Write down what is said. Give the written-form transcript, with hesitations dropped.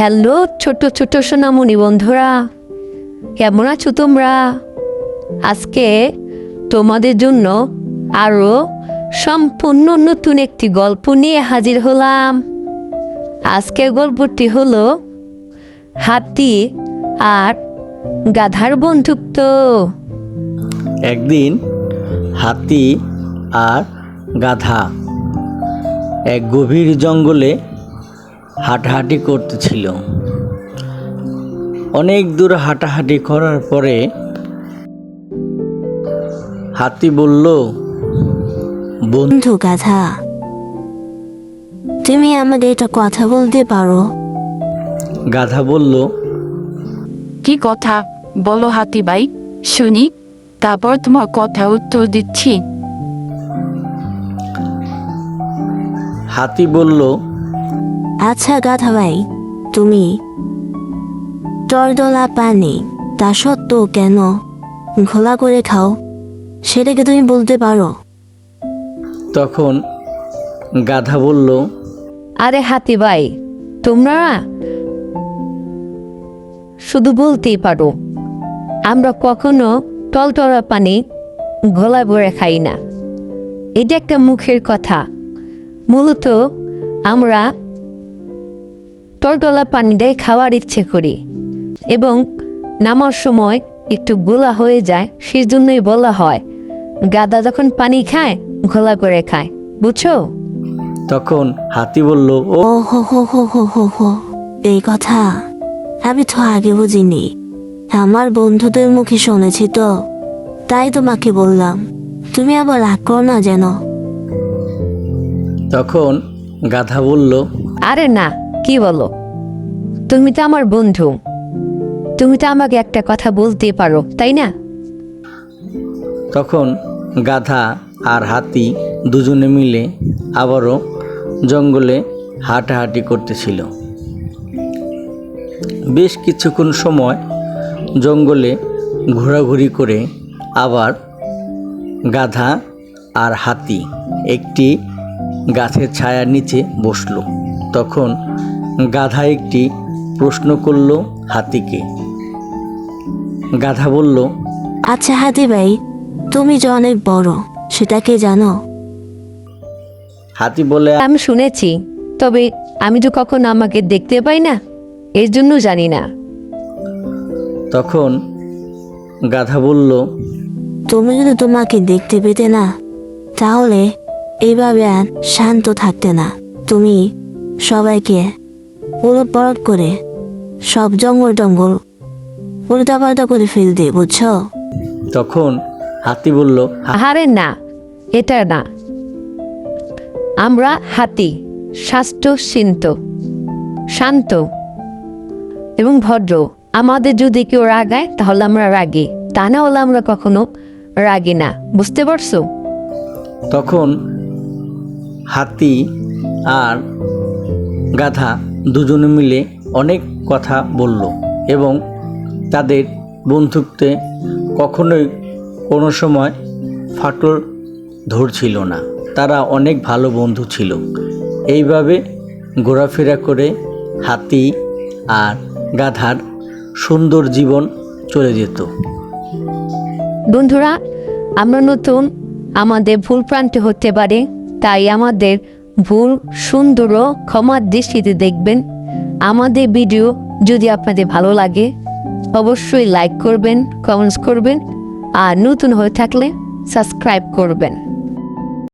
Hello ছোট ছোট সোনামণি বন্ধুরা, কেমন আছো তোমরা? আজকে তোমাদের জন্য আরও সম্পূর্ণ নতুন একটি গল্প নিয়ে হাজির হলাম। আজকের গল্পটি হলো হাতি আর গাধার বন্ধুত্ব। একদিন হাতি আর গাধা এক গভীর জঙ্গলে হাঁটাহাঁটি করতেছিল। অনেক দূর হাঁটাহাঁটি করার পরে হাতি বলল, বন্ধু গাধা, তুমি আমাকে এটা কথা বলতে পারো? গাধা বলল, কি কথা বলো হাতি ভাই, শুনি, তারপর তোমার কথা উত্তর দিচ্ছি। হাতি বলল, আচ্ছা গাধা ভাই, তুমি টলডলা পানি তা সত্ত্বেও কেন ঘোলা করে খাও, সেটাকে তুমি বলতে পারো? তখন গাধা বলল, আরে হাতি ভাই, তোমরা শুধু বলতেই পারো, আমরা কখনো টলটলা পানি গলা ভরে খাই না। এটা একটা মুখের কথা। মূলত আমরা টলটলা পানিটাই খাওয়ার ইচ্ছে করি এবং নামার সময় একটু গোলা হয়ে যায়, সেই জন্যই বলা হয় গাধা যখন পানি খায় ঘোলা করে খায়, বুঝছো? তখন হাতি বলল, ও ও হো হো হো হো হো হো, এই কথা আমি তো আগে বুঝিনি। আমার বন্ধুদের মুখে শুনেছি তো, তাই তোমাকে বললাম। তুমি আবার রাগ করো না যেন। তখন গাধা বলল, আরে না, কি বলো, তুমি তো আমার বন্ধু, তুমি তো আমাকে একটা কথা বলতে পারো, তাই না? তখন গাধা আর হাতি দুজনে মিলে আবারও জঙ্গলে হাঁটাহাঁটি করতেছিল। বেশ কিছুক্ষণ সময় জঙ্গলে ঘোরাঘুরি করে আবার গাধা আর হাতি একটি গাছের ছায়ার নিচে বসলো। তখন গাধা একটি প্রশ্ন করল হাতিকে। গাধা বলল, আচ্ছা হাতি ভাই, তুমি যে অনেক বড়, সেটা কে জানো? হাতি বলে, আমি শুনেছি, তবে আমি তো কখনো আমাকে দেখতে পাই না, এর জন্য জানি না। তখন গাধা বলল, তুমি যদি তোমাকে দেখতে পেতে না, তাহলে এইভাবে আর শান্ত থাকতে না। তুমি সবাইকে উলটপালট করে সব জঙ্গল টঙ্গল উল্টাপাল্টা করে ফেলতে, বুঝছো? তখন হাতি বলল, আরে না, এটা না, আমরা হাতি শান্ত এবং ভদ্র। আমাদের যদি কেউ রাগায় তাহলে আমরা রাগি, তা না হলে আমরা কখনো রাগি না, বুঝতে পারছো? তখন হাতি আর গাধা দুজনে মিলে অনেক কথা বলল এবং তাদের বন্ধুত্বে কখনোই কোনো সময় ফাটল ধরছিল না। তারা অনেক ভালো বন্ধু ছিল। এইভাবে ঘোরাফেরা করে হাতি আর গাধার সুন্দর জীবন চলে যেত। বন্ধুরা, আমরা নতুন, আমাদের ভুল প্রান্তে হতে পারে, তাই আমাদের ভুল সুন্দর ও ক্ষমার দৃষ্টিতে দেখবেন। আমাদের ভিডিও যদি আপনাদের ভালো লাগে অবশ্যই লাইক করবেন, কমেন্টস করবেন, আর নতুন হয়ে থাকলে সাবস্ক্রাইব করবেন।